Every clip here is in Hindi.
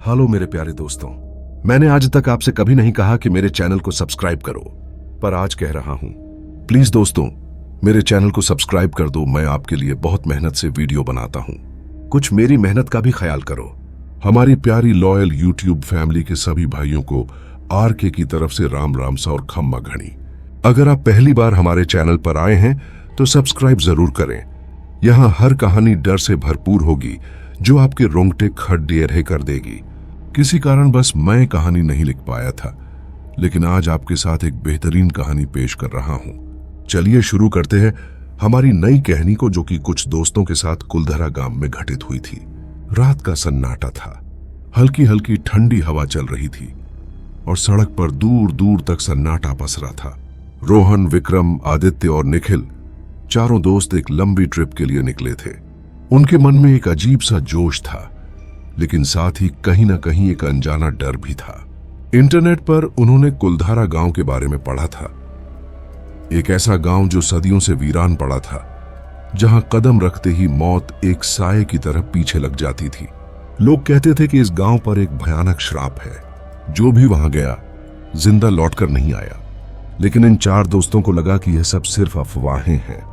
हेलो मेरे प्यारे दोस्तों, मैंने आज तक आपसे कभी नहीं कहा कि मेरे चैनल को सब्सक्राइब करो, पर आज कह रहा हूं। प्लीज दोस्तों, मेरे चैनल को सब्सक्राइब कर दो। मैं आपके लिए बहुत मेहनत से वीडियो बनाता हूं। कुछ मेरी मेहनत का भी ख्याल करो। हमारी प्यारी लॉयल यूट्यूब फैमिली के सभी भाइयों को आरके की तरफ से राम राम सा और खम्मा घड़ी। अगर आप पहली बार हमारे चैनल पर आए हैं तो सब्सक्राइब जरूर करें। यहाँ हर कहानी डर से भरपूर होगी जो आपके रोंगटे खड़े कर देगी। किसी कारण बस मैं कहानी नहीं लिख पाया था, लेकिन आज आपके साथ एक बेहतरीन कहानी पेश कर रहा हूं। चलिए शुरू करते हैं हमारी नई कहानी को, जो कि कुछ दोस्तों के साथ कुलधरा गांव में घटित हुई थी। रात का सन्नाटा था, हल्की हल्की ठंडी हवा चल रही थी और सड़क पर दूर दूर तक सन्नाटा पसरा था। रोहन, विक्रम, आदित्य और निखिल चारों दोस्त एक लंबी ट्रिप के लिए निकले थे। उनके मन में एक अजीब सा जोश था, लेकिन साथ ही कहीं ना कहीं एक अनजाना डर भी था। इंटरनेट पर उन्होंने कुलधारा गांव के बारे में पढ़ा था। एक ऐसा गांव जो सदियों से वीरान पड़ा था, जहां कदम रखते ही मौत एक साये की तरह पीछे लग जाती थी। लोग कहते थे कि इस गांव पर एक भयानक श्राप है। जो भी वहां गया जिंदा लौटकर नहीं आया। लेकिन इन चार दोस्तों को लगा कि यह सब सिर्फ अफवाहें हैं।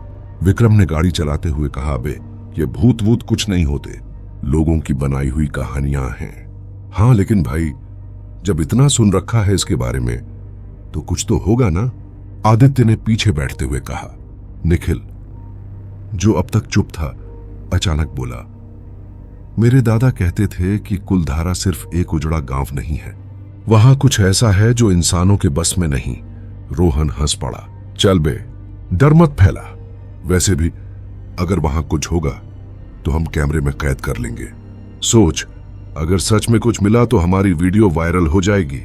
विक्रम ने गाड़ी चलाते हुए कहा, "अबे, ये भूत वूत कुछ नहीं होते, लोगों की बनाई हुई कहानियां हैं।" हाँ, लेकिन भाई, जब इतना सुन रखा है इसके बारे में तो कुछ तो होगा ना? आदित्य ने पीछे बैठते हुए कहा। निखिल, जो अब तक चुप था, अचानक बोला, "मेरे दादा कहते थे कि कुलधारा सिर्फ एक उजड़ा गांव नहीं है, वहां कुछ ऐसा है जो इंसानों के बस में नहीं।" रोहन हंस पड़ा। "चल बे, डर मत फैला। वैसे भी अगर वहां कुछ होगा तो हम कैमरे में कैद कर लेंगे। सोच, अगर सच में कुछ मिला तो हमारी वीडियो वायरल हो जाएगी।"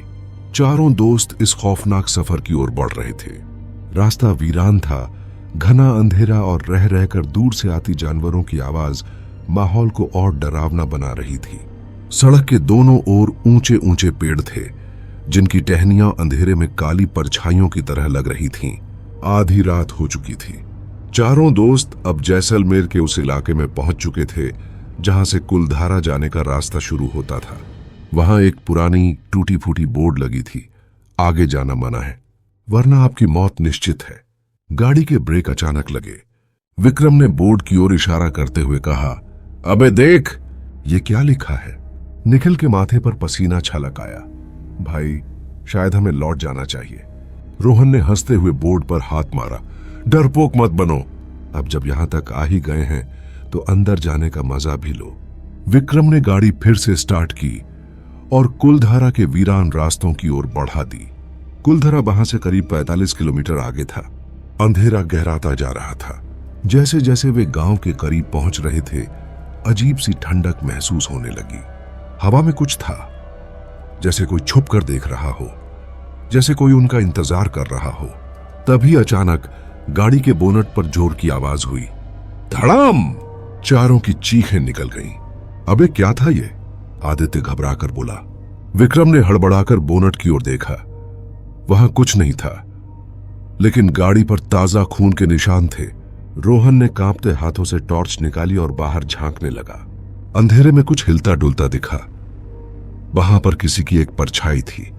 चारों दोस्त इस खौफनाक सफर की ओर बढ़ रहे थे। रास्ता वीरान था, घना अंधेरा और रह रहकर दूर से आती जानवरों की आवाज माहौल को और डरावना बना रही थी। सड़क के दोनों ओर ऊंचे ऊंचे पेड़ थे, जिनकी टहनियां अंधेरे में काली परछाइयों की तरह लग रही थीं। आधी रात हो चुकी थी। चारों दोस्त अब जैसलमेर के उस इलाके में पहुंच चुके थे जहां से कुलधारा जाने का रास्ता शुरू होता था। वहां एक पुरानी टूटी फूटी बोर्ड लगी थी, आगे जाना मना है, वरना आपकी मौत निश्चित है। गाड़ी के ब्रेक अचानक लगे। विक्रम ने बोर्ड की ओर इशारा करते हुए कहा, "अबे देख, ये क्या लिखा है?" निखिल के माथे पर पसीना छलक आया। "भाई, शायद हमें लौट जाना चाहिए।" रोहन ने हंसते हुए बोर्ड पर हाथ मारा। "डरपोक मत बनो, अब जब यहां तक आ ही गए हैं तो अंदर जाने का मजा भी लो।" विक्रम ने गाड़ी फिर से स्टार्ट की और कुलधारा के वीरान रास्तों की ओर बढ़ा दी। कुलधारा वहां से करीब 45 किलोमीटर आगे था। अंधेरा गहराता जा रहा था। जैसे जैसे वे गांव के करीब पहुंच रहे थे, अजीब सी ठंडक महसूस होने लगी। हवा में कुछ था, जैसे कोई छुप कर देख रहा हो, जैसे कोई उनका इंतजार कर रहा हो। तभी अचानक गाड़ी के बोनट पर जोर की आवाज हुई। धड़ाम! चारों की चीखें निकल गईं। "अबे क्या था ये?" आदित्य घबराकर बोला। विक्रम ने हड़बड़ाकर बोनट की ओर देखा। वहां कुछ नहीं था, लेकिन गाड़ी पर ताजा खून के निशान थे। रोहन ने कांपते हाथों से टॉर्च निकाली और बाहर झांकने लगा। अंधेरे में कुछ हिलता डुलता दिखा। वहां पर किसी की एक परछाई थी।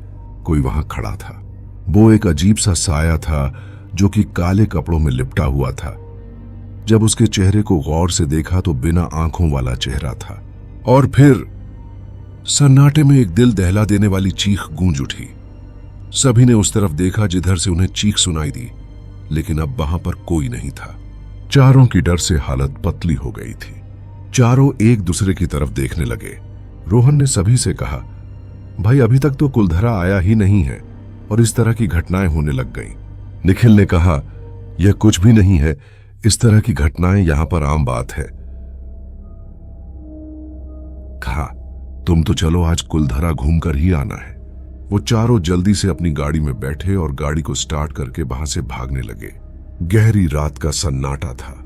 कोई वहां खड़ा था। वो एक अजीब सा साया था जो कि काले कपड़ों में लिपटा हुआ था। जब उसके चेहरे को गौर से देखा तो बिना आंखों वाला चेहरा था। और फिर सन्नाटे में एक दिल दहला देने वाली चीख गूंज उठी। सभी ने उस तरफ देखा जिधर से उन्हें चीख सुनाई दी, लेकिन अब वहां पर कोई नहीं था। चारों की डर से हालत पतली हो गई थी। चारों एक दूसरे की तरफ देखने लगे। रोहन ने सभी से कहा, "भाई, अभी तक तो कुलधरा आया ही नहीं है और इस तरह की घटनाएं होने लग गईं।" निखिल ने कहा, "यह कुछ भी नहीं है, इस तरह की घटनाएं यहां पर आम बात है।" कहा, "तुम तो चलो, आज कुलधरा घूमकर ही आना है।" वो चारों जल्दी से अपनी गाड़ी में बैठे और गाड़ी को स्टार्ट करके वहां से भागने लगे। गहरी रात का सन्नाटा था।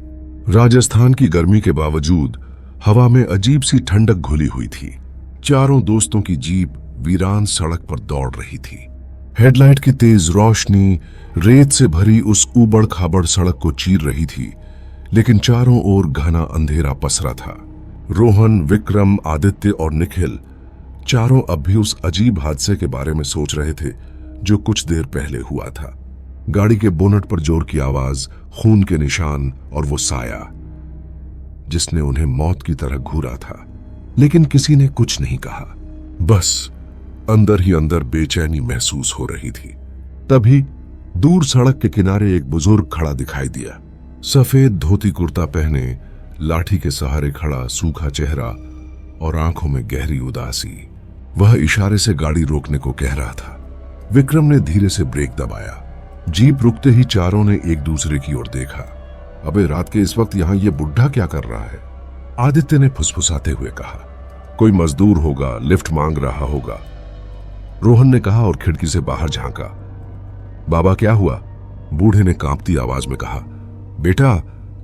राजस्थान की गर्मी के बावजूद हवा में अजीब सी ठंडक घुली हुई थी। चारों दोस्तों की जीप वीरान सड़क पर दौड़ रही थी। हेडलाइट की तेज रोशनी रेत से भरी उस ऊबड़ खाबड़ सड़क को चीर रही थी, लेकिन चारों ओर घना अंधेरा पसरा था। रोहन, विक्रम, आदित्य और निखिल चारों अब भी उस अजीब हादसे के बारे में सोच रहे थे जो कुछ देर पहले हुआ था। गाड़ी के बोनट पर जोर की आवाज, खून के निशान और वो साया जिसने उन्हें मौत की तरह घूरा था। लेकिन किसी ने कुछ नहीं कहा, बस अंदर ही अंदर बेचैनी महसूस हो रही थी। तभी दूर सड़क के किनारे एक बुजुर्ग खड़ा दिखाई दिया। सफेद धोती कुर्ता पहने, लाठी के सहारे खड़ा, सूखा चेहरा और आंखों में गहरी उदासी। वह इशारे से गाड़ी रोकने को कह रहा था। विक्रम ने धीरे से ब्रेक दबाया। जीप रुकते ही चारों ने एक दूसरे की ओर देखा। अबे रात के इस वक्त यहां ये बुढ़ा क्या कर रहा है? आदित्य ने फुसफुसाते हुए कहा। कोई मजदूर होगा, लिफ्ट मांग रहा होगा, रोहन ने कहा और खिड़की से बाहर झांका। बाबा क्या हुआ? बूढ़े ने कांपती आवाज में कहा। बेटा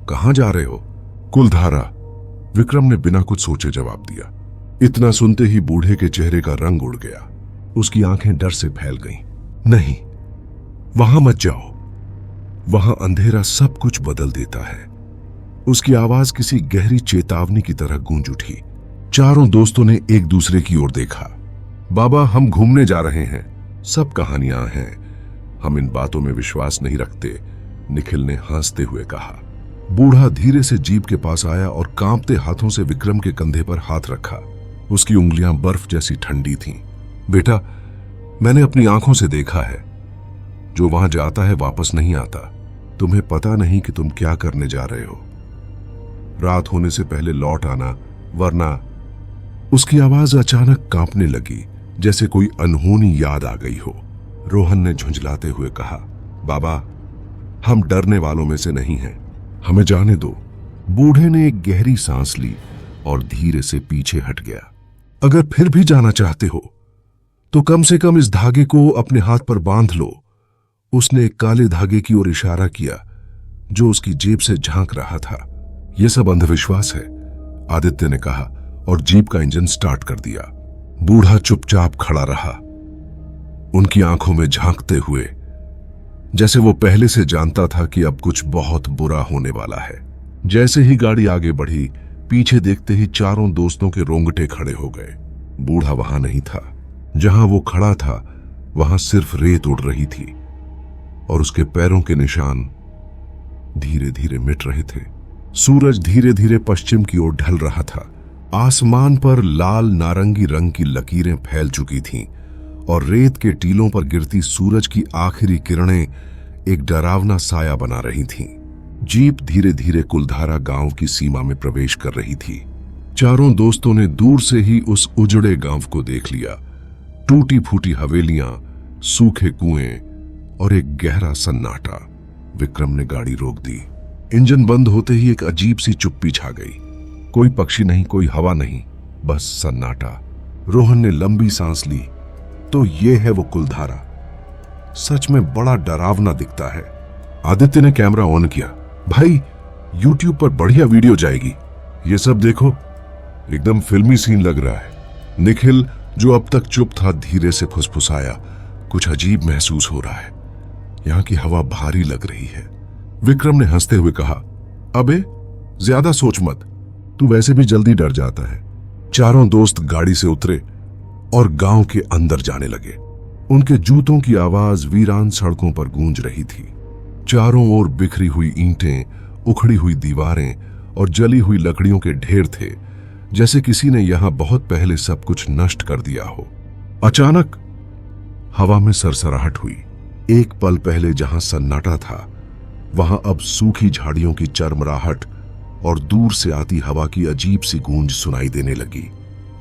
कहां जा रहे हो? कुलधारा, विक्रम ने बिना कुछ सोचे जवाब दिया। इतना सुनते ही बूढ़े के चेहरे का रंग उड़ गया। उसकी आंखें डर से फैल गईं। नहीं, वहां मत जाओ, वहां अंधेरा सब कुछ बदल देता है। उसकी आवाज किसी गहरी चेतावनी की तरह गूंज उठी। चारों दोस्तों ने एक दूसरे की ओर देखा। बाबा हम घूमने जा रहे हैं, सब कहानियां हैं, हम इन बातों में विश्वास नहीं रखते, निखिल ने हंसते हुए कहा। बूढ़ा धीरे से जीप के पास आया और कांपते हाथों से विक्रम के कंधे पर हाथ रखा। उसकी उंगलियां बर्फ जैसी ठंडी थीं। बेटा मैंने अपनी आंखों से देखा है, जो वहां जाता है वापस नहीं आता। तुम्हें पता नहीं कि तुम क्या करने जा रहे हो। रात होने से पहले लौट आना, वरना। उसकी आवाज अचानक कांपने लगी, जैसे कोई अनहोनी याद आ गई हो। रोहन ने झुंझलाते हुए कहा। बाबा हम डरने वालों में से नहीं हैं, हमें जाने दो। बूढ़े ने एक गहरी सांस ली और धीरे से पीछे हट गया। अगर फिर भी जाना चाहते हो तो कम से कम इस धागे को अपने हाथ पर बांध लो। उसने एक काले धागे की ओर इशारा किया जो उसकी जेब से झांक रहा था। यह सब अंधविश्वास है, आदित्य ने कहा और जीप का इंजन स्टार्ट कर दिया। बूढ़ा चुपचाप खड़ा रहा, उनकी आंखों में झांकते हुए, जैसे वो पहले से जानता था कि अब कुछ बहुत बुरा होने वाला है। जैसे ही गाड़ी आगे बढ़ी, पीछे देखते ही चारों दोस्तों के रोंगटे खड़े हो गए। बूढ़ा वहां नहीं था। जहां वो खड़ा था वहां सिर्फ रेत उड़ रही थी और उसके पैरों के निशान धीरे धीरे मिट रहे थे। सूरज धीरे धीरे पश्चिम की ओर ढल रहा था। आसमान पर लाल नारंगी रंग की लकीरें फैल चुकी थीं और रेत के टीलों पर गिरती सूरज की आखिरी किरणें एक डरावना साया बना रही थीं। जीप धीरे धीरे कुलधारा गांव की सीमा में प्रवेश कर रही थी। चारों दोस्तों ने दूर से ही उस उजड़े गांव को देख लिया। टूटी फूटी हवेलियां, सूखे कुएं और एक गहरा सन्नाटा। विक्रम ने गाड़ी रोक दी। इंजन बंद होते ही एक अजीब सी चुप्पी छा गई। कोई पक्षी नहीं, कोई हवा नहीं, बस सन्नाटा। रोहन ने लंबी सांस ली। तो ये है वो कुलधारा, सच में बड़ा डरावना दिखता है। आदित्य ने कैमरा ऑन किया। भाई YouTube पर बढ़िया वीडियो जाएगी, ये सब देखो, एकदम फिल्मी सीन लग रहा है। निखिल जो अब तक चुप था धीरे से फुसफुसाया। कुछ अजीब महसूस हो रहा है, यहां की हवा भारी लग रही है। विक्रम ने हंसते हुए कहा, अबे ज्यादा सोच मत, तू वैसे भी जल्दी डर जाता है। चारों दोस्त गाड़ी से उतरे और गांव के अंदर जाने लगे। उनके जूतों की आवाज वीरान सड़कों पर गूंज रही थी। चारों ओर बिखरी हुई ईंटें, उखड़ी हुई दीवारें और जली हुई लकड़ियों के ढेर थे, जैसे किसी ने यहां बहुत पहले सब कुछ नष्ट कर दिया हो। अचानक हवा में सरसराहट हुई। एक पल पहले जहां सन्नाटा था वहां अब सूखी झाड़ियों की चरमराहट और दूर से आती हवा की अजीब सी गूंज सुनाई देने लगी।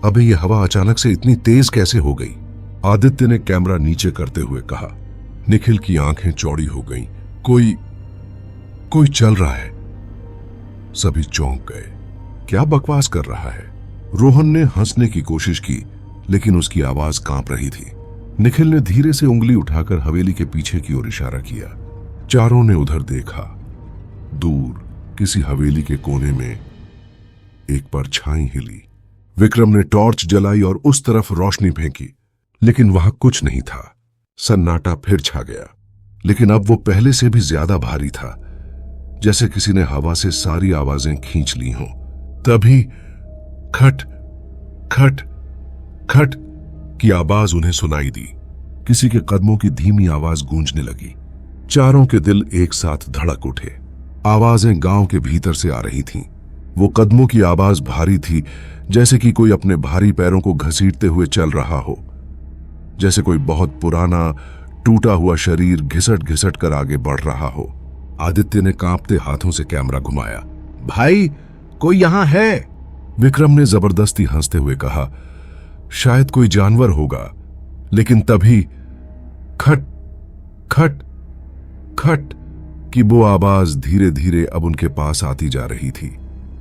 अबे ये हवा अचानक से इतनी तेज कैसे हो गई? आदित्य ने कैमरा नीचे करते हुए कहा। निखिल की आंखें चौड़ी हो गईं। कोई चल रहा है। सभी चौंक गए। क्या बकवास कर रहा है? रोहन ने हंसने की कोशिश की, लेकिन उसकी आवाज कांप रही थी। निखिल ने धीरे से उंगली उठाकर हवेली के पीछे की ओर इशारा किया। चारों ने उधर देखा। दूर किसी हवेली के कोने में एक परछाई हिली। विक्रम ने टॉर्च जलाई और उस तरफ रोशनी फेंकी, लेकिन वहां कुछ नहीं था। सन्नाटा फिर छा गया, लेकिन अब वो पहले से भी ज्यादा भारी था, जैसे किसी ने हवा से सारी आवाजें खींच ली हों। तभी खट खट खट की आवाज उन्हें सुनाई दी। किसी के कदमों की धीमी आवाज गूंजने लगी। चारों के दिल एक साथ धड़क उठे। आवाजें गांव के भीतर से आ रही थीं। वो कदमों की आवाज भारी थी, जैसे कि कोई अपने भारी पैरों को घसीटते हुए चल रहा हो, जैसे कोई बहुत पुराना टूटा हुआ शरीर घिसट घिसट कर आगे बढ़ रहा हो। आदित्य ने कांपते हाथों से कैमरा घुमाया। भाई, कोई यहां है? विक्रम ने जबरदस्ती हंसते हुए कहा। शायद कोई जानवर होगा। लेकिन तभी खट खट खट की वो आवाज धीरे धीरे अब उनके पास आती जा रही थी।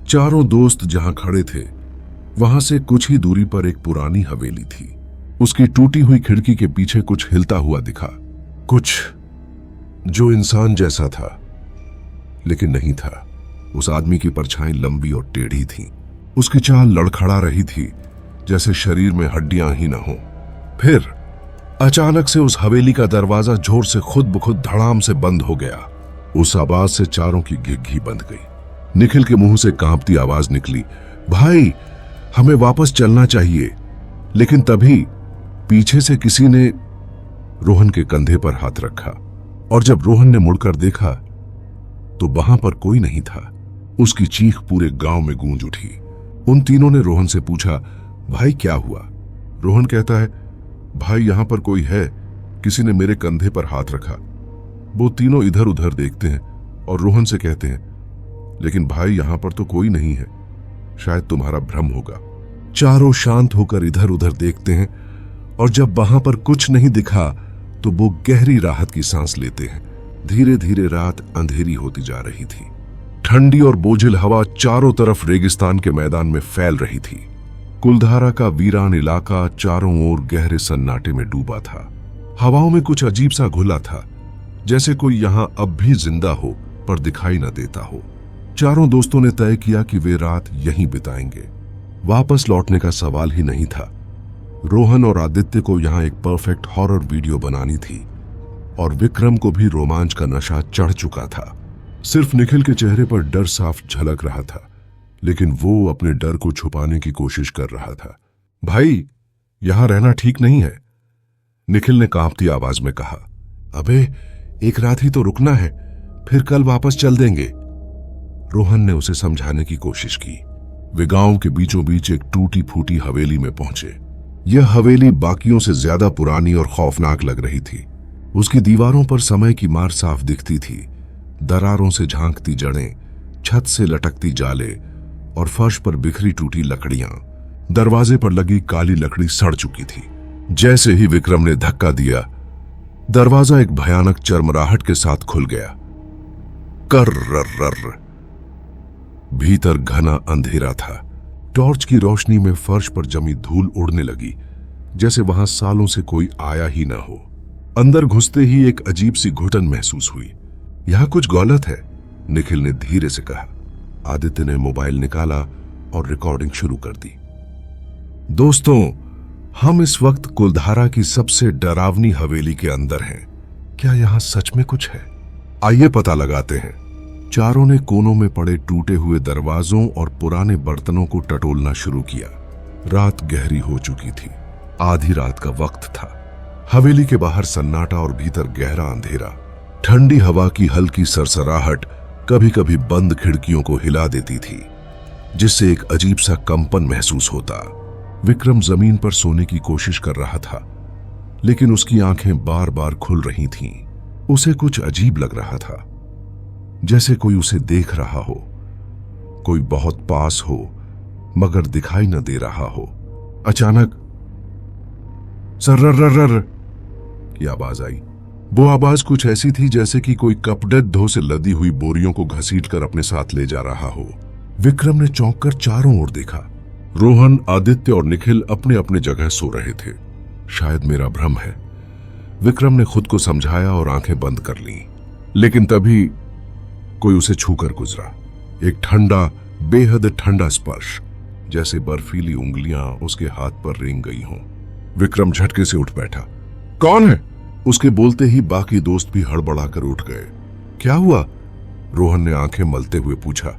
चारों दोस्त जहां खड़े थे वहां से कुछ ही दूरी पर एक पुरानी हवेली थी। उसकी टूटी हुई खिड़की के पीछे कुछ हिलता हुआ दिखा, कुछ जो इंसान जैसा था लेकिन नहीं था। उस आदमी की परछाई लंबी और टेढ़ी थी। उसकी चाल लड़खड़ा रही थी, जैसे शरीर में हड्डियां ही न हो। फिर अचानक से उस हवेली का दरवाजा जोर से खुद ब खुद धड़ाम से बंद हो गया। उस आवाज से चारों की घिघी बंध गई। निखिल के मुंह से कांपती आवाज निकली, भाई, हमें वापस चलना चाहिए। लेकिन तभी पीछे से किसी ने रोहन के कंधे पर हाथ रखा, और जब रोहन ने मुड़कर देखा तो वहां पर कोई नहीं था। उसकी चीख पूरे गांव में गूंज उठी। उन तीनों ने रोहन से पूछा, भाई क्या हुआ? रोहन कहता है, भाई यहां पर कोई है, किसी ने मेरे कंधे पर हाथ रखा। वो तीनों इधर उधर देखते हैं और रोहन से कहते हैं, लेकिन भाई यहां पर तो कोई नहीं है, शायद तुम्हारा भ्रम होगा। चारों शांत होकर इधर उधर देखते हैं और जब वहां पर कुछ नहीं दिखा तो वो गहरी राहत की सांस लेते हैं। धीरे धीरे रात अंधेरी होती जा रही थी। ठंडी और बोझिल हवा चारों तरफ रेगिस्तान के मैदान में फैल रही थी। कुलधारा का वीरान इलाका चारों ओर गहरे सन्नाटे में डूबा था। हवाओं में कुछ अजीब सा घुला था, जैसे कोई यहां अब भी जिंदा हो पर दिखाई न देता हो। चारों दोस्तों ने तय किया कि वे रात यहीं बिताएंगे। वापस लौटने का सवाल ही नहीं था। रोहन और आदित्य को यहां एक परफेक्ट हॉरर वीडियो बनानी थी और विक्रम को भी रोमांच का नशा चढ़ चुका था। सिर्फ निखिल के चेहरे पर डर साफ झलक रहा था, लेकिन वो अपने डर को छुपाने की कोशिश कर रहा था। भाई, यहां रहना ठीक नहीं है, निखिल ने कांपती आवाज में कहा। अबे, एक रात ही तो रुकना है, फिर कल वापस चल देंगे, रोहन ने उसे समझाने की कोशिश की। वे गांव के बीचों बीच एक टूटी फूटी हवेली में पहुंचे। यह हवेली बाकियों से ज्यादा पुरानी और खौफनाक लग रही थी। उसकी दीवारों पर समय की मार साफ दिखती थी। दरारों से झांकती जड़ें, छत से लटकती जाले और फर्श पर बिखरी टूटी लकड़ियां। दरवाजे पर लगी काली लकड़ी सड़ चुकी थी। जैसे ही विक्रम ने धक्का दिया, दरवाजा एक भयानक चरमराहट के साथ खुल गया। कर्रर्र। भीतर घना अंधेरा था। टॉर्च की रोशनी में फर्श पर जमी धूल उड़ने लगी, जैसे वहां सालों से कोई आया ही ना हो। अंदर घुसते ही एक अजीब सी घुटन महसूस हुई। यहां कुछ गलत है, निखिल ने धीरे से कहा। आदित्य ने मोबाइल निकाला और रिकॉर्डिंग शुरू कर दी। दोस्तों, हम इस वक्त कुलधारा की सबसे डरावनी हवेली के अंदर हैं। क्या यहां सच में कुछ है? आइए पता लगाते हैं। चारों ने कोनों में पड़े टूटे हुए दरवाजों और पुराने बर्तनों को टटोलना शुरू किया। रात गहरी हो चुकी थी। आधी रात का वक्त था। हवेली के बाहर सन्नाटा और भीतर गहरा अंधेरा। ठंडी हवा की हल्की सरसराहट कभी कभी बंद खिड़कियों को हिला देती थी, जिससे एक अजीब सा कंपन महसूस होता। विक्रम जमीन पर सोने की कोशिश कर रहा था, लेकिन उसकी आंखें बार बार खुल रही थीं। उसे कुछ अजीब लग रहा था, जैसे कोई उसे देख रहा हो, कोई बहुत पास हो मगर दिखाई न दे रहा हो। अचानक सर्रर्रर्र की आवाज आई। वो आवाज कुछ ऐसी थी जैसे कि कोई कपड़े से लदी हुई बोरियों को घसीटकर अपने साथ ले जा रहा हो। विक्रम ने चौंक कर चारों ओर देखा। रोहन, आदित्य और निखिल अपने अपने जगह सो रहे थे। शायद मेरा भ्रम है, विक्रम ने खुद को समझाया और आंखें बंद कर लीं। लेकिन तभी कोई उसे छूकर गुजरा। एक ठंडा, बेहद ठंडा स्पर्श, जैसे बर्फीली उंगलियां उसके हाथ पर रेंग गई हों। विक्रम झटके से उठ बैठा। कौन है? उसके बोलते ही बाकी दोस्त भी हड़बड़ाकर उठ गए। क्या हुआ? रोहन ने आंखें मलते हुए पूछा।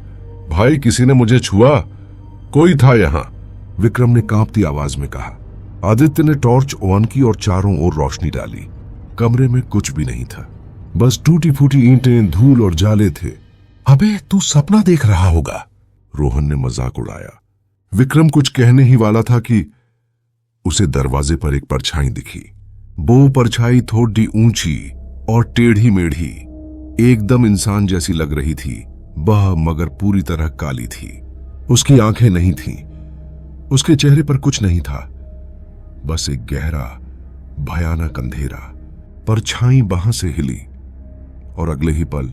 भाई, किसी ने मुझे छुआ, कोई था यहां, विक्रम ने कांपती आवाज में कहा। आदित्य ने टॉर्च ऑन की और चारों ओर रोशनी डाली। कमरे में कुछ भी नहीं था, बस टूटी फूटी ईंटें, धूल और जाले थे। अबे तू सपना देख रहा होगा, रोहन ने मजाक उड़ाया। विक्रम कुछ कहने ही वाला था कि उसे दरवाजे पर एक परछाई दिखी। वो परछाई थोड़ी ऊंची और टेढ़ी मेढ़ी, एकदम इंसान जैसी लग रही थी वह, मगर पूरी तरह काली थी। उसकी आंखें नहीं थीं, उसके चेहरे पर कुछ नहीं था, बस एक गहरा भयानक अंधेरा। परछाई वहां से हिली और अगले ही पल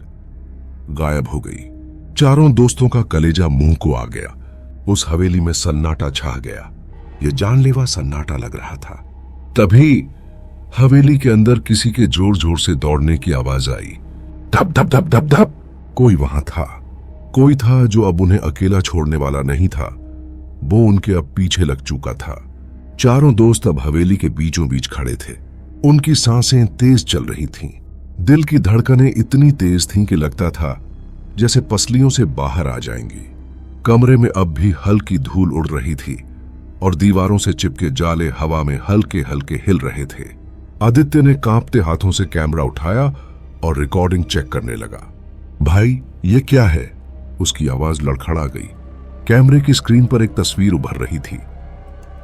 गायब हो गई। चारों दोस्तों का कलेजा मुंह को आ गया। उस हवेली में सन्नाटा छा गया। यह जानलेवा सन्नाटा लग रहा था। तभी हवेली के अंदर किसी के जोर जोर से दौड़ने की आवाज आई। धप धप धप धप धप। कोई वहां था, कोई था जो अब उन्हें अकेला छोड़ने वाला नहीं था। वो उनके अब पीछे लग चुका था। चारों दोस्त अब हवेली के बीचों बीच खड़े थे। उनकी सांसें तेज चल रही थीं। दिल की धड़कनें इतनी तेज थीं कि लगता था जैसे पसलियों से बाहर आ जाएंगी। कमरे में अब भी हल्की धूल उड़ रही थी और दीवारों से चिपके जाले हवा में हल्के हल्के हिल रहे थे। आदित्य ने कांपते हाथों से कैमरा उठाया और रिकॉर्डिंग चेक करने लगा। भाई ये क्या है? उसकी आवाज लड़खड़ा गई। कैमरे की स्क्रीन पर एक तस्वीर उभर रही थी।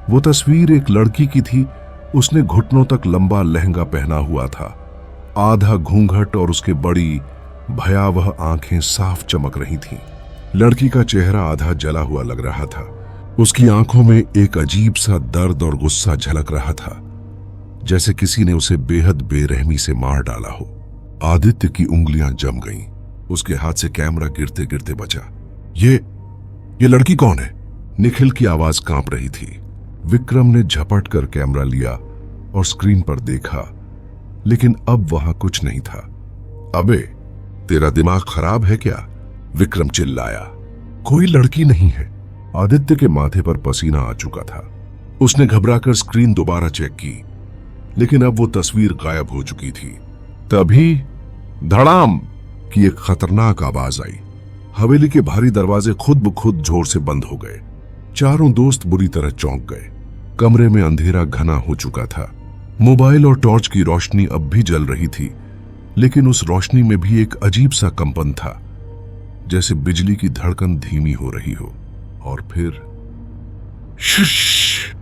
वो तस्वीर एक लड़की की थी। उसने घुटनों तक लंबा लहंगा पहना हुआ था। आधा घूंघट और उसके बड़ी भयावह आंखें साफ चमक रही थीं। लड़की का चेहरा आधा जला हुआ लग रहा था। उसकी आंखों में एक अजीब सा दर्द और गुस्सा झलक रहा था, जैसे किसी ने उसे बेहद बेरहमी से मार डाला हो। आदित्य की उंगलियां जम गईं। उसके हाथ से कैमरा गिरते गिरते बचा। ये लड़की कौन है? निखिल की आवाज कांप रही थी। विक्रम ने झपट कर कैमरा लिया और स्क्रीन पर देखा, लेकिन अब वहां कुछ नहीं था। अबे तेरा दिमाग खराब है क्या? विक्रम चिल्लाया। कोई लड़की नहीं है। आदित्य के माथे पर पसीना आ चुका था। उसने घबराकर स्क्रीन दोबारा चेक की, लेकिन अब वो तस्वीर गायब हो चुकी थी। तभी धड़ाम की एक खतरनाक आवाज आई। हवेली के भारी दरवाजे खुद ब खुद जोर से बंद हो गए। चारों दोस्त बुरी तरह चौंक गए। कमरे में अंधेरा घना हो चुका था। मोबाइल और टॉर्च की रोशनी अब भी जल रही थी, लेकिन उस रोशनी में भी एक अजीब सा कंपन था, जैसे बिजली की धड़कन धीमी हो रही हो। और फिर शुश,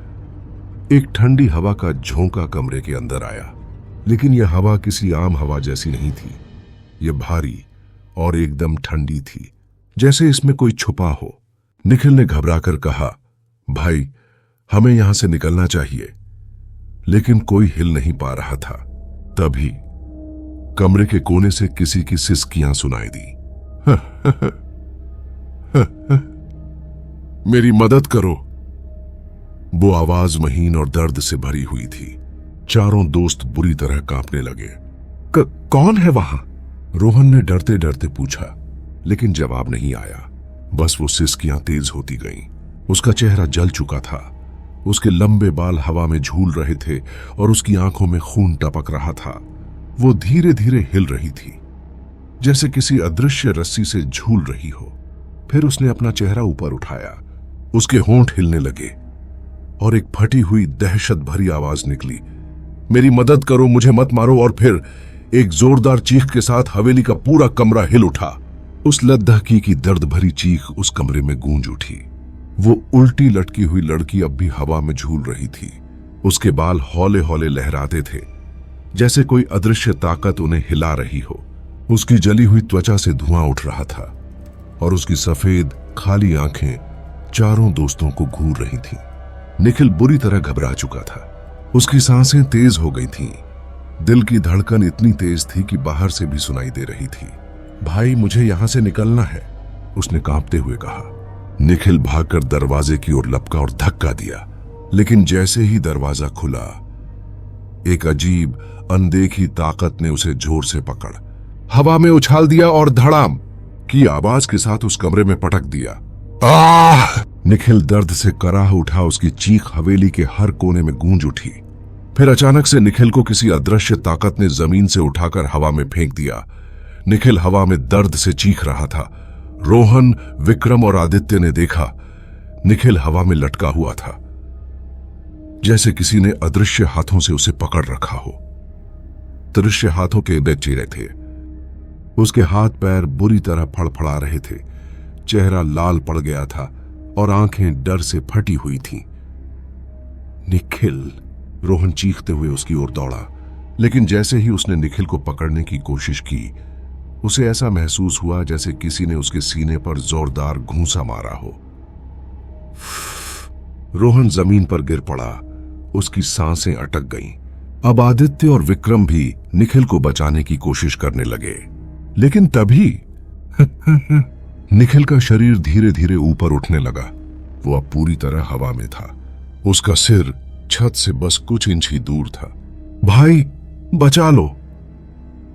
एक ठंडी हवा का झोंका कमरे के अंदर आया। लेकिन यह हवा किसी आम हवा जैसी नहीं थी। यह भारी और एकदम ठंडी थी, जैसे इसमें कोई छुपा हो। निखिल ने घबराकर कहा, भाई हमें यहां से निकलना चाहिए। लेकिन कोई हिल नहीं पा रहा था। तभी कमरे के कोने से किसी की सिसकियां सुनाई दी। मेरी मदद करो। वो आवाज महीन और दर्द से भरी हुई थी। चारों दोस्त बुरी तरह कांपने लगे। कौन है वहां? रोहन ने डरते डरते पूछा, लेकिन जवाब नहीं आया। बस वो सिसकियां तेज होती गईं। उसका चेहरा जल चुका था। उसके लंबे बाल हवा में झूल रहे थे और उसकी आंखों में खून टपक रहा था। वो धीरे धीरे हिल रही थी, जैसे किसी अदृश्य रस्सी से झूल रही हो। फिर उसने अपना चेहरा ऊपर उठाया। उसके होंठ हिलने लगे और एक फटी हुई दहशत भरी आवाज निकली, मेरी मदद करो, मुझे मत मारो। और फिर एक जोरदार चीख के साथ हवेली का पूरा कमरा हिल उठा। उस लद्दाखी की दर्द भरी चीख उस कमरे में गूंज उठी। वो उल्टी लटकी हुई लड़की अब भी हवा में झूल रही थी। उसके बाल हौले हौले लहराते थे, जैसे कोई अदृश्य ताकत उन्हें हिला रही हो। उसकी जली हुई त्वचा से धुआं उठ रहा था और उसकी सफेद खाली आंखें चारों दोस्तों को घूर रही थीं। निखिल बुरी तरह घबरा चुका था। उसकी सांसें तेज हो गई थीं। दिल की धड़कन इतनी तेज थी कि बाहर से भी सुनाई दे रही थी। भाई मुझे यहां से निकलना है, उसने कांपते हुए कहा। निखिल भागकर दरवाजे की ओर लपका और धक्का दिया, लेकिन जैसे ही दरवाजा खुला, एक अजीब अनदेखी ताकत ने उसे जोर से पकड़ हवा में उछाल दिया और धड़ाम की आवाज के साथ उस कमरे में पटक दिया। आह! निखिल दर्द से कराह उठा। उसकी चीख हवेली के हर कोने में गूंज उठी। फिर अचानक से निखिल को किसी अदृश्य ताकत ने जमीन से उठाकर हवा में फेंक दिया। निखिल हवा में दर्द से चीख रहा था। रोहन, विक्रम और आदित्य ने देखा, निखिल हवा में लटका हुआ था। जैसे किसी ने अदृश्य हाथों से उसे पकड़ रखा हो। दृश्य हाथों के बेचेरे थे। उसके हाथ पैर बुरी तरह फड़फड़ा रहे थे, चेहरा लाल पड़ गया था और आंखें डर से फटी हुई थीं। निखिल! रोहन चीखते हुए उसकी ओर दौड़ा, लेकिन जैसे ही उसने निखिल को पकड़ने की कोशिश की, उसे ऐसा महसूस हुआ जैसे किसी ने उसके सीने पर जोरदार घूंसा मारा हो। रोहन जमीन पर गिर पड़ा, उसकी सांसें अटक गईं। अब आदित्य और विक्रम भी निखिल को बचाने की कोशिश करने लगे, लेकिन तभी निखिल का शरीर धीरे धीरे ऊपर उठने लगा। वो अब पूरी तरह हवा में था। उसका सिर छत से बस कुछ इंच ही दूर था। भाई, बचा लो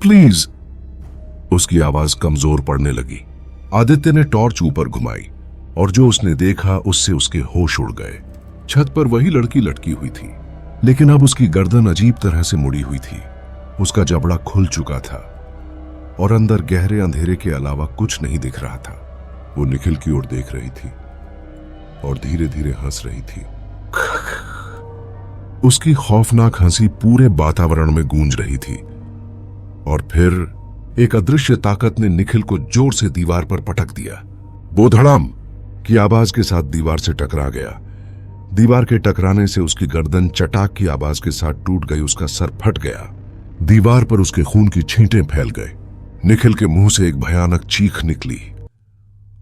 प्लीज! उसकी आवाज कमजोर पड़ने लगी। आदित्य ने टॉर्च ऊपर घुमाई और जो उसने देखा उससे उसके होश उड़ गए। छत पर वही लड़की लटकी हुई थी, लेकिन अब उसकी गर्दन अजीब तरह से मुड़ी हुई थी। उसका जबड़ा खुल चुका था और अंदर गहरे अंधेरे के अलावा कुछ नहीं दिख रहा था। वो निखिल की ओर देख रही थी और धीरे धीरे हंस रही थी। उसकी खौफनाक हंसी पूरे वातावरण में गूंज रही थी। और फिर एक अदृश्य ताकत ने निखिल को जोर से दीवार पर पटक दिया। वो धड़ाम की आवाज के साथ दीवार से टकरा गया। दीवार के टकराने से उसकी गर्दन चटाक की आवाज के साथ टूट गई। उसका सर फट गया। दीवार पर उसके खून की छींटें फैल गए। निखिल के मुंह से एक भयानक चीख निकली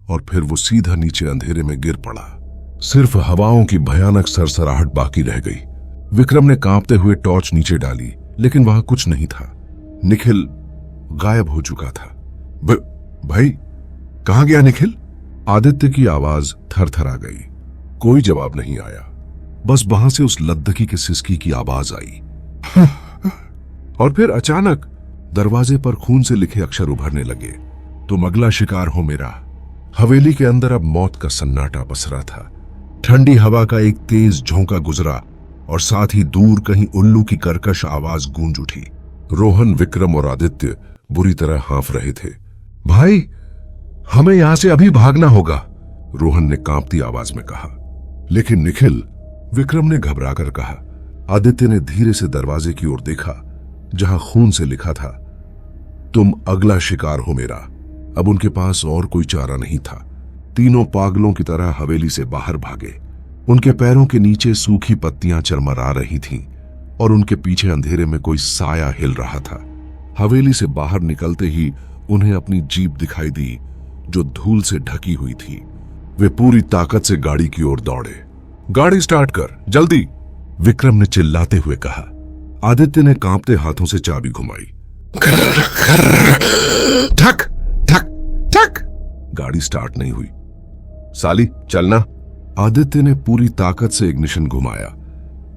और फिर वो सीधा नीचे अंधेरे में गिर पड़ा। सिर्फ हवाओं की भयानक सरसराहट बाकी रह गई। विक्रम ने कांपते हुए टॉर्च नीचे डाली, लेकिन वहां कुछ नहीं था। निखिल गायब हो चुका था। भाई, कहां गया निखिल? आदित्य की आवाज थरथरा गई। कोई जवाब नहीं आया। बस वहां से उस लद्दकी के सिसकी की आवाज आई। और फिर अचानक दरवाजे पर खून से लिखे अक्षर उभरने लगे। तुम अगला शिकार हो मेरा। हवेली के अंदर अब मौत का सन्नाटा पसरा था। ठंडी हवा का एक तेज झोंका गुजरा और साथ ही दूर कहीं उल्लू की कर्कश आवाज गूंज उठी। रोहन, विक्रम और आदित्य बुरी तरह हाँफ रहे थे। भाई, हमें यहां से अभी भागना होगा, रोहन ने कांपती आवाज में कहा। लेकिन निखिल, विक्रम ने घबराकर कहा। आदित्य ने धीरे से दरवाजे की ओर देखा जहां खून से लिखा था, तुम अगला शिकार हो मेरा। अब उनके पास और कोई चारा नहीं था। तीनों पागलों की तरह हवेली से बाहर भागे। उनके पैरों के नीचे सूखी पत्तियां चरमरा रही थीं और उनके पीछे अंधेरे में कोई साया हिल रहा था। हवेली से बाहर निकलते ही उन्हें अपनी जीप दिखाई दी जो धूल से ढकी हुई थी। वे पूरी ताकत से गाड़ी की ओर दौड़े। गाड़ी स्टार्ट कर, जल्दी, विक्रम ने चिल्लाते हुए कहा। आदित्य ने कांपते हाथों से चाबी घुमाई। ठक ठक ठक। गाड़ी स्टार्ट नहीं हुई। साली, चलना। आदित्य ने पूरी ताकत से इग्निशन घुमाया,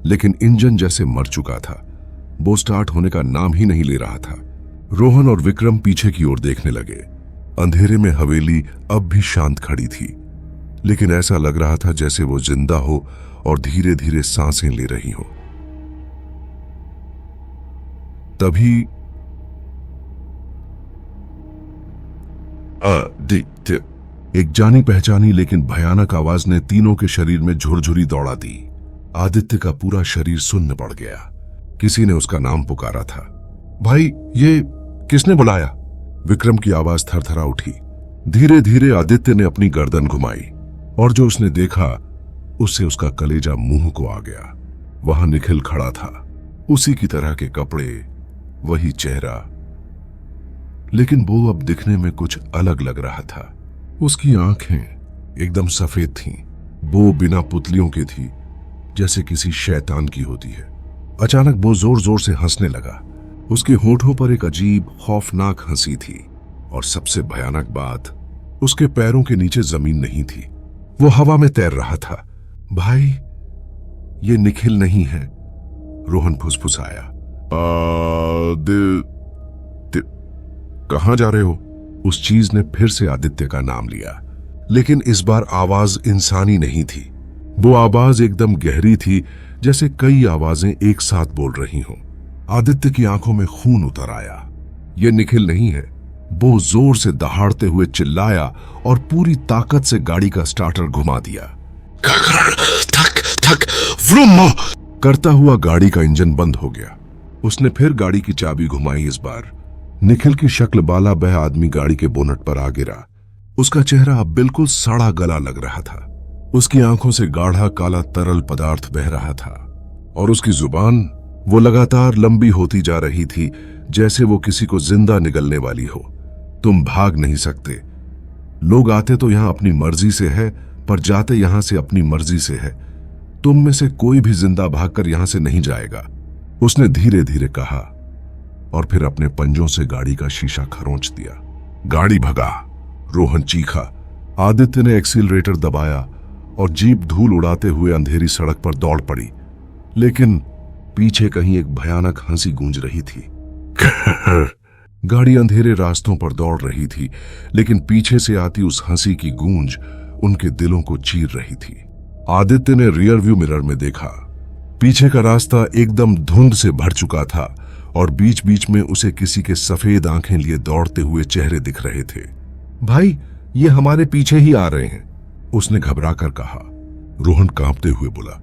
लेकिन इंजन जैसे मर चुका था। वो स्टार्ट होने का नाम ही नहीं ले रहा था। रोहन और विक्रम पीछे की ओर देखने लगे। अंधेरे में हवेली अब भी शांत खड़ी थी, लेकिन ऐसा लग रहा था जैसे वो जिंदा हो और धीरे धीरे सांसें ले रही हो। तभी आदित्य, एक जानी पहचानी लेकिन भयानक आवाज ने तीनों के शरीर में झुरझुरी दौड़ा दी। आदित्य का पूरा शरीर सुन्न पड़ गया। किसी ने उसका नाम पुकारा था। भाई, ये किसने बुलाया? विक्रम की आवाज थरथरा उठी। धीरे धीरे आदित्य ने अपनी गर्दन घुमाई और जो उसने देखा उससे उसका कलेजा मुंह को आ गया। वहां निखिल खड़ा था, उसी की तरह के कपड़े, वही चेहरा, लेकिन वो अब दिखने में कुछ अलग लग रहा था। उसकी आंखें एकदम सफेद थीं। वो बिना पुतलियों की थी, जैसे किसी शैतान की होती है। अचानक वो जोर जोर से हंसने लगा। उसके होठों पर एक अजीब खौफनाक हंसी थी और सबसे भयानक बात, उसके पैरों के नीचे जमीन नहीं थी, वो हवा में तैर रहा था। भाई, ये निखिल नहीं है, रोहन फुसफुसाया। कहां जा रहे हो? उस चीज ने फिर से आदित्य का नाम लिया, लेकिन इस बार आवाज इंसानी नहीं थी। वो आवाज एकदम गहरी थी, जैसे कई आवाजें एक साथ बोल रही हों। आदित्य की आंखों में खून उतर आया। ये निखिल नहीं है। वो जोर से दहाड़ते हुए चिल्लाया और पूरी ताकत से गाड़ी का स्टार्टर घुमा दिया। ठक ठक, व्रुम! करता हुआ गाड़ी का इंजन बंद हो गया। उसने फिर गाड़ी की चाबी घुमाई। इस बार निखिल की शक्ल वाला वह आदमी गाड़ी के बोनट पर आ गिरा। उसका चेहरा अब बिल्कुल सड़ा गला लग रहा था। उसकी आंखों से गाढ़ा काला तरल पदार्थ बह रहा था और उसकी जुबान वो लगातार लंबी होती जा रही थी, जैसे वो किसी को जिंदा निगलने वाली हो। तुम भाग नहीं सकते। लोग आते तो यहां अपनी मर्जी से है, पर जाते यहां से अपनी मर्जी से है। तुम में से कोई भी जिंदा भागकर यहां से नहीं जाएगा, उसने धीरे धीरे कहा और फिर अपने पंजों से गाड़ी का शीशा खरोंच दिया। गाड़ी भगा। रोहन चीखा। आदित्य ने एक्सीलरेटर दबाया और जीप धूल उड़ाते हुए अंधेरी सड़क पर दौड़ पड़ी। लेकिन पीछे कहीं एक भयानक हंसी गूंज रही थी। गाड़ी अंधेरे रास्तों पर दौड़ रही थी, लेकिन पीछे से आती उस हंसी की गूंज उनके दिलों को चीर रही थी। आदित्य ने रियर व्यू मिरर में देखा। पीछे का रास्ता एकदम धुंध से भर चुका था और बीच बीच में उसे किसी के सफेद आंखें लिए दौड़ते हुए चेहरे दिख रहे थे। भाई, ये हमारे पीछे ही आ रहे हैं, उसने घबराकर कहा। रोहन कांपते हुए बोला,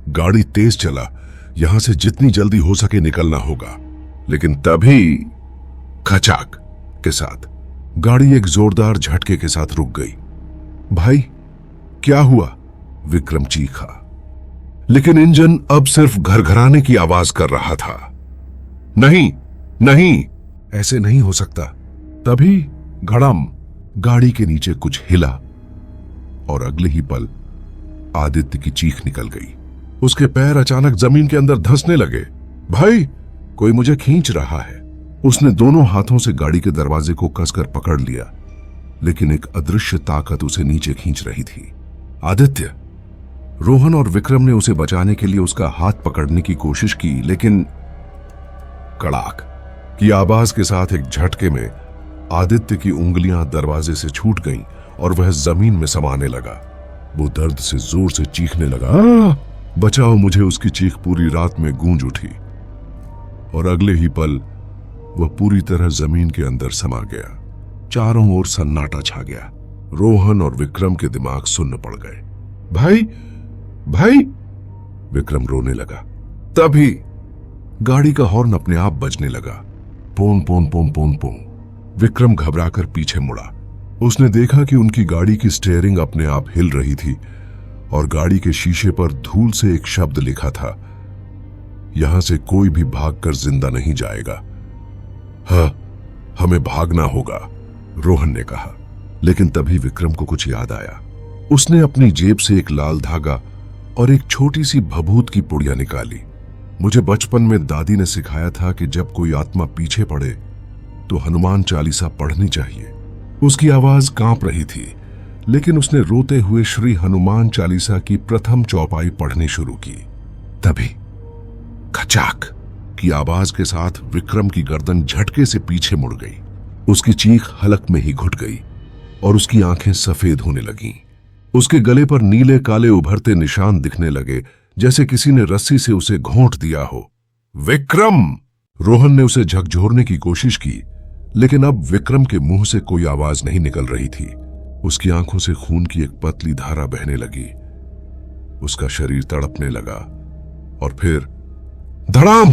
गाड़ी तेज चला, यहां से जितनी जल्दी हो सके निकलना होगा। लेकिन तभी खचाक के साथ गाड़ी एक जोरदार झटके के साथ रुक गई। भाई, क्या हुआ? विक्रम चीखा। लेकिन इंजन अब सिर्फ घरघराने की आवाज कर रहा था। नहीं नहीं, ऐसे नहीं हो सकता। तभी घड़म, गाड़ी के नीचे कुछ हिला और अगले ही पल आदित्य की चीख निकल गई। उसके पैर अचानक जमीन के अंदर धंसने लगे। भाई, कोई मुझे खींच रहा है। उसने दोनों हाथों से गाड़ी के दरवाजे को कसकर पकड़ लिया, लेकिन एक अदृश्य ताकत उसे नीचे खींच रही थी। आदित्य! रोहन और विक्रम ने उसे बचाने के लिए उसका हाथ पकड़ने की कोशिश की, लेकिन कड़ाक की आवाज के साथ एक झटके में आदित्य की उंगलियां दरवाजे से छूट गईं और वह जमीन में समाने लगा। वो दर्द से जोर से चीखने लगा, बचाओ मुझे। उसकी चीख पूरी रात में गूंज उठी और अगले ही पल वह पूरी तरह जमीन के अंदर समा गया। चारों ओर सन्नाटा छा गया। रोहन और विक्रम के दिमाग सुन्न पड़ गए। भाई भाई, विक्रम रोने लगा। तभी गाड़ी का हॉर्न अपने आप बजने लगा। पोन पोन पोन पोन पोन। विक्रम घबराकर पीछे मुड़ा। उसने देखा कि उनकी गाड़ी की स्टीयरिंग अपने आप हिल रही थी और गाड़ी के शीशे पर धूल से एक शब्द लिखा था, यहां से कोई भी भागकर जिंदा नहीं जाएगा। हाँ, हमें भागना होगा, रोहन ने कहा। लेकिन तभी विक्रम को कुछ याद आया। उसने अपनी जेब से एक लाल धागा और एक छोटी सी भभूत की पुड़िया निकाली। मुझे बचपन में दादी ने सिखाया था कि जब कोई आत्मा पीछे पड़े तो हनुमान चालीसा पढ़नी चाहिए। उसकी आवाज कांप रही थी, लेकिन उसने रोते हुए श्री हनुमान चालीसा की प्रथम चौपाई पढ़नी शुरू की। तभी खचाक की आवाज के साथ विक्रम की गर्दन झटके से पीछे मुड़ गई। उसकी चीख हलक में ही घुट गई और उसकी आंखें सफेद होने लगीं। उसके गले पर नीले काले उभरते निशान दिखने लगे, जैसे किसी ने रस्सी से उसे घोंट दिया हो। विक्रम! रोहन ने उसे झकझोरने की कोशिश की, लेकिन अब विक्रम के मुंह से कोई आवाज नहीं निकल रही थी। उसकी आंखों से खून की एक पतली धारा बहने लगी। उसका शरीर तड़पने लगा और फिर धड़ाम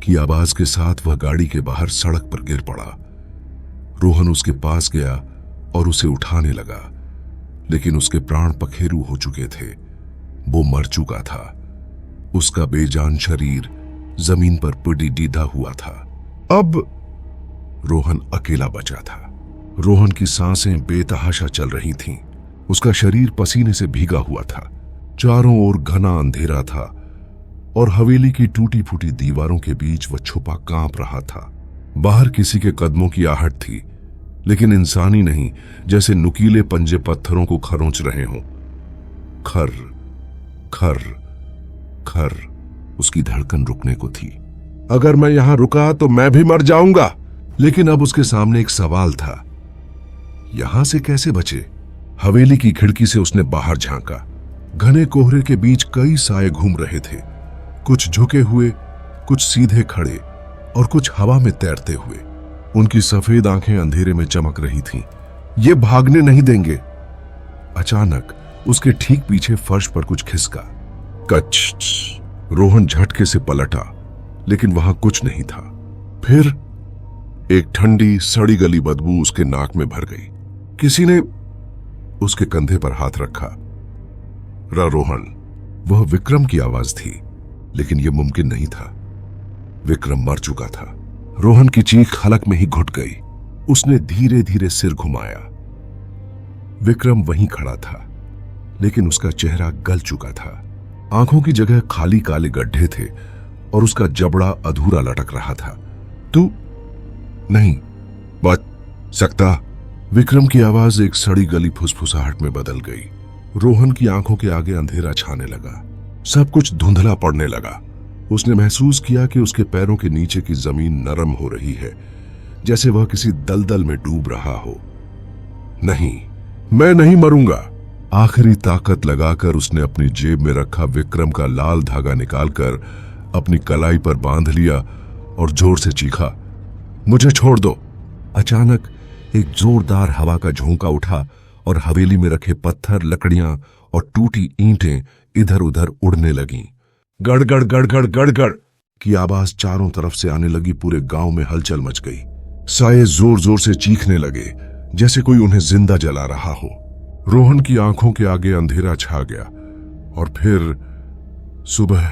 की आवाज के साथ वह गाड़ी के बाहर सड़क पर गिर पड़ा। रोहन उसके पास गया और उसे उठाने लगा, लेकिन उसके प्राण पखेरु हो चुके थे। वो मर चुका था। उसका बेजान शरीर जमीन पर पिटी डीधा हुआ था। अब रोहन अकेला बचा था। रोहन की सांसें बेतहाशा चल रही थीं। उसका शरीर पसीने से भीगा हुआ था। चारों ओर घना अंधेरा था और हवेली की टूटी फूटी दीवारों के बीच वह छुपा कांप रहा था। बाहर किसी के कदमों की आहट थी, लेकिन इंसानी नहीं, जैसे नुकीले पंजे पत्थरों को खरोंच रहे हों। खर खर खर। उसकी धड़कन रुकने को थी। अगर मैं यहां रुका तो मैं भी मर जाऊंगा। लेकिन अब उसके सामने एक सवाल था, यहां से कैसे बचे? हवेली की खिड़की से उसने बाहर झांका। घने कोहरे के बीच कई साए घूम रहे थे, कुछ झुके हुए, कुछ सीधे खड़े और कुछ हवा में तैरते हुए। उनकी सफेद आंखें अंधेरे में चमक रही थीं। ये भागने नहीं देंगे। अचानक उसके ठीक पीछे फर्श पर कुछ खिसका। कच रोहन झटके से पलटा, लेकिन वहां कुछ नहीं था। फिर एक ठंडी सड़ी गली बदबू उसके नाक में भर गई। किसी ने उसके कंधे पर हाथ रखा। रोहन, वह विक्रम की आवाज थी, लेकिन यह मुमकिन नहीं था। विक्रम मर चुका था। रोहन की चीख हलक में ही घुट गई। उसने धीरे धीरे सिर घुमाया। विक्रम वहीं खड़ा था, लेकिन उसका चेहरा गल चुका था। आंखों की जगह खाली काले गड्ढे थे और उसका जबड़ा अधूरा लटक रहा था। तू नहीं बच सकता। विक्रम की आवाज एक सड़ी गली फुसफुसाहट में बदल गई। रोहन की आंखों के आगे अंधेरा छाने लगा। सब कुछ धुंधला पड़ने लगा। उसने महसूस किया कि उसके पैरों के नीचे की जमीन नरम हो रही है, जैसे वह किसी दलदल में डूब रहा हो। नहीं, मैं नहीं मरूंगा। आखिरी ताकत लगाकर उसने अपनी जेब में रखा विक्रम का लाल धागा निकालकर अपनी कलाई पर बांध लिया और जोर से चीखा, मुझे छोड़ दो। अचानक एक जोरदार हवा का झोंका उठा और हवेली में रखे पत्थर, लकड़ियां और टूटी ईंटें इधर उधर उड़ने लगीं। गड़गड़ गड़गड़ गड़गड़ की आवाज चारों तरफ से आने लगी। पूरे गांव में हलचल मच गई। साये जोर जोर से चीखने लगे, जैसे कोई उन्हें जिंदा जला रहा हो। रोहन की आंखों के आगे अंधेरा छा गया और फिर सुबह,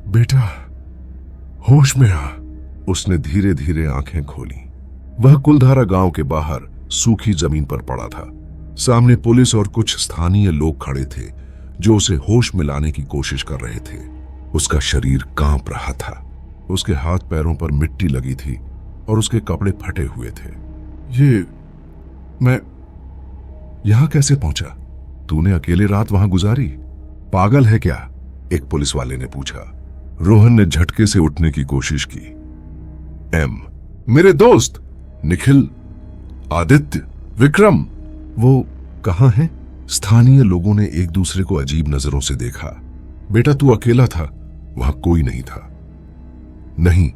बेटा होश में आ। उसने धीरे धीरे आंखें खोली। वह कुलधारा गांव के बाहर सूखी जमीन पर पड़ा था। सामने पुलिस और कुछ स्थानीय लोग खड़े थे जो उसे होश में लाने की कोशिश कर रहे थे। उसका शरीर कांप रहा था। उसके हाथ पैरों पर मिट्टी लगी थी और उसके कपड़े फटे हुए थे। ये मैं यहां कैसे पहुंचा? तूने अकेले रात वहां गुजारी? पागल है क्या? एक पुलिस वाले ने पूछा। रोहन ने झटके से उठने की कोशिश की। मेरे दोस्त निखिल, आदित्य, विक्रम, वो कहां हैं? स्थानीय लोगों ने एक दूसरे को अजीब नजरों से देखा। बेटा तू अकेला था, वहां कोई नहीं था। नहीं,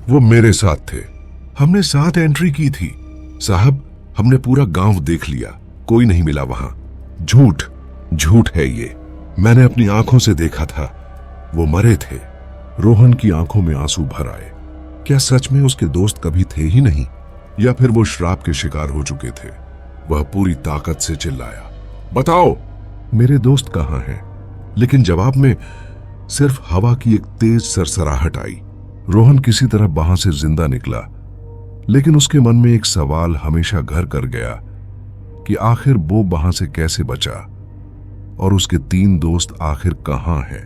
वो मेरे साथ थे। हमने साथ एंट्री की थी साहब। हमने पूरा गांव देख लिया, कोई नहीं मिला वहां। झूठ, झूठ है ये। मैंने अपनी आंखों से देखा था, वो मरे थे। रोहन की आंखों में आंसू भर आए। क्या सच में उसके दोस्त कभी थे ही नहीं, या फिर वो श्राप के शिकार हो चुके थे? वह पूरी ताकत से चिल्लाया, बताओ मेरे दोस्त कहां हैं? लेकिन जवाब में सिर्फ हवा की एक तेज सरसराहट आई। रोहन किसी तरह वहां से जिंदा निकला, लेकिन उसके मन में एक सवाल हमेशा घर कर गया कि आखिर वो वहां से कैसे बचा और उसके 3 दोस्त आखिर कहां हैं।